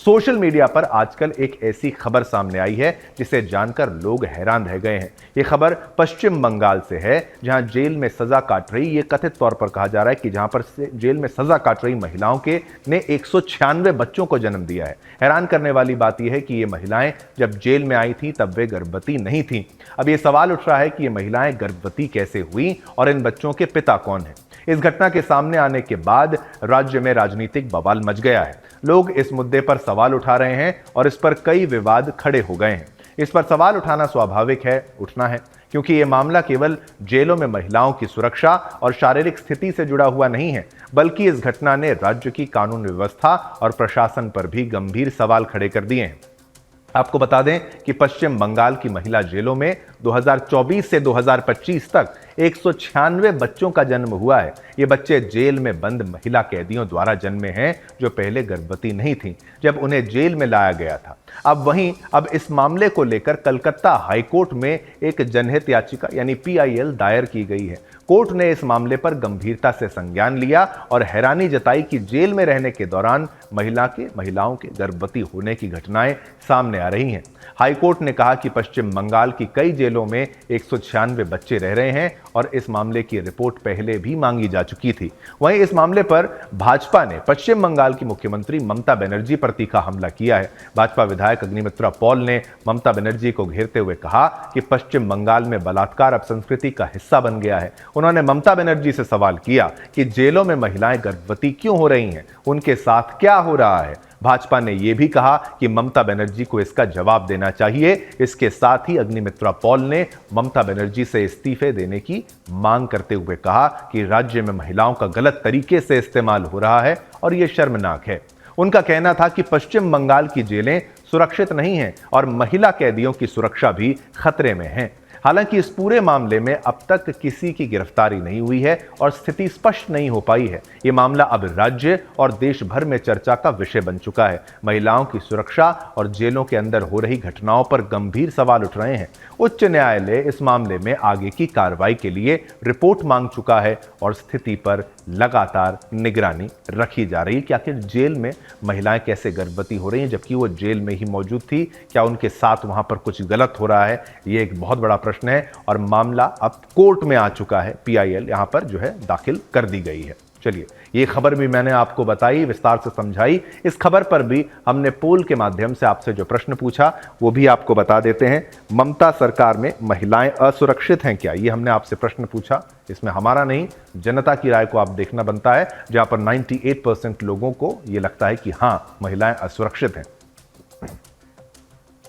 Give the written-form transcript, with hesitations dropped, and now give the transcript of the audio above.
Social media पर आजकल एक ऐसी खबर सामने आई है जिसे जानकर लोग हैरान रह गए हैं। ये खबर पश्चिम बंगाल से है, जहां जेल में सजा काट रही, ये कथित तौर पर कहा जा रहा है कि जहां पर जेल में सजा काट रही महिलाओं के ने 196 बच्चों को जन्म दिया है। हैरान करने वाली बात यह है कि ये महिलाएं जब जेल में आई थी तब वे गर्भवती नहीं थीं। अब ये सवाल उठ रहा है कि ये महिलाएं गर्भवती कैसे हुई और इन बच्चों के पिता कौन हैं। इस घटना के सामने आने के बाद राज्य में राजनीतिक बवाल मच गया है। लोग इस मुद्दे पर सवाल उठा रहे हैं और इस पर कई विवाद खड़े हो गए हैं। इस पर सवाल उठाना स्वाभाविक है, उठना है, क्योंकि यह मामला केवल जेलों में महिलाओं की सुरक्षा और शारीरिक स्थिति से जुड़ा हुआ नहीं है, बल्कि इस घटना ने राज्य की कानून व्यवस्था और प्रशासन पर भी गंभीर सवाल खड़े कर दिए हैं। आपको बता दें कि पश्चिम बंगाल की महिला जेलों में 2024 से 2025 तक 196 बच्चों का जन्म हुआ है। ये बच्चे जेल में बंद महिला कैदियों द्वारा जन्मे हैं जो पहले गर्भवती नहीं थीं जब उन्हें जेल में लाया गया था। अब इस मामले को लेकर कलकत्ता हाईकोर्ट में एक जनहित याचिका यानी PIL दायर की गई है। कोर्ट ने इस मामले पर गंभीरता से संज्ञान लिया और हैरानी जताई कि जेल में रहने के दौरान महिलाओं के गर्भवती होने की घटनाएं सामने आ रही हैं। हाईकोर्ट ने कहा कि पश्चिम बंगाल की कई जेलों में 196 बच्चे रह रहे हैं और इस मामले की रिपोर्ट पहले भी मांगी जा चुकी थी। वहीं इस मामले पर भाजपा ने पश्चिम बंगाल की मुख्यमंत्री ममता बनर्जी पर तीखा हमला किया है। भाजपा विधायक अग्निमित्रा पॉल ने ममता बनर्जी को घेरते हुए कहा कि पश्चिम बंगाल में बलात्कार अब संस्कृति का हिस्सा बन गया है। उन्होंने ममता बनर्जी से सवाल किया कि जेलों में महिलाएं गर्भवती क्यों हो रही हैं, उनके साथ क्या हो रहा है। भाजपा ने यह भी कहा कि ममता बनर्जी को इसका जवाब देना चाहिए। इसके साथ ही अग्निमित्रा पॉल ने ममता बनर्जी से इस्तीफे देने की मांग करते हुए कहा कि राज्य में महिलाओं का गलत तरीके से इस्तेमाल हो रहा है और यह शर्मनाक है। उनका कहना था कि पश्चिम बंगाल की जेलें सुरक्षित नहीं हैं और महिला कैदियों की सुरक्षा भी खतरे में है। हालांकि इस पूरे मामले में अब तक किसी की गिरफ्तारी नहीं हुई है और स्थिति स्पष्ट नहीं हो पाई है। यह मामला अब राज्य और देश भर में चर्चा का विषय बन चुका है। महिलाओं की सुरक्षा और जेलों के अंदर हो रही घटनाओं पर गंभीर सवाल उठ रहे हैं। उच्च न्यायालय इस मामले में आगे की कार्रवाई के लिए रिपोर्ट मांग चुका है और स्थिति पर लगातार निगरानी रखी जा रही है कि आखिर जेल में महिलाएं कैसे गर्भवती हो रही हैं जबकि वो जेल में ही मौजूद थी। क्या उनके साथ वहां पर कुछ गलत हो रहा है? ये एक बहुत बड़ा प्रश्न है और मामला अब कोर्ट में आ चुका है। PIL यहां पर जो है दाखिल कर दी गई है। चलिए, ये खबर भी मैंने आपको बताई, विस्तार से समझाई। इस खबर पर भी हमने पोल के माध्यम से आपसे जो प्रश्न पूछा वो भी आपको बता देते हैं। ममता सरकार में महिलाएं असुरक्षित हैं क्या? ये हमने आपसे प्रश्न पूछा। इसमें हमारा नहीं, जनता की राय को आप देखना बनता है, जहां पर 98% लोगों को ये लगता है कि हां, महिलाएं असुरक्षित हैं।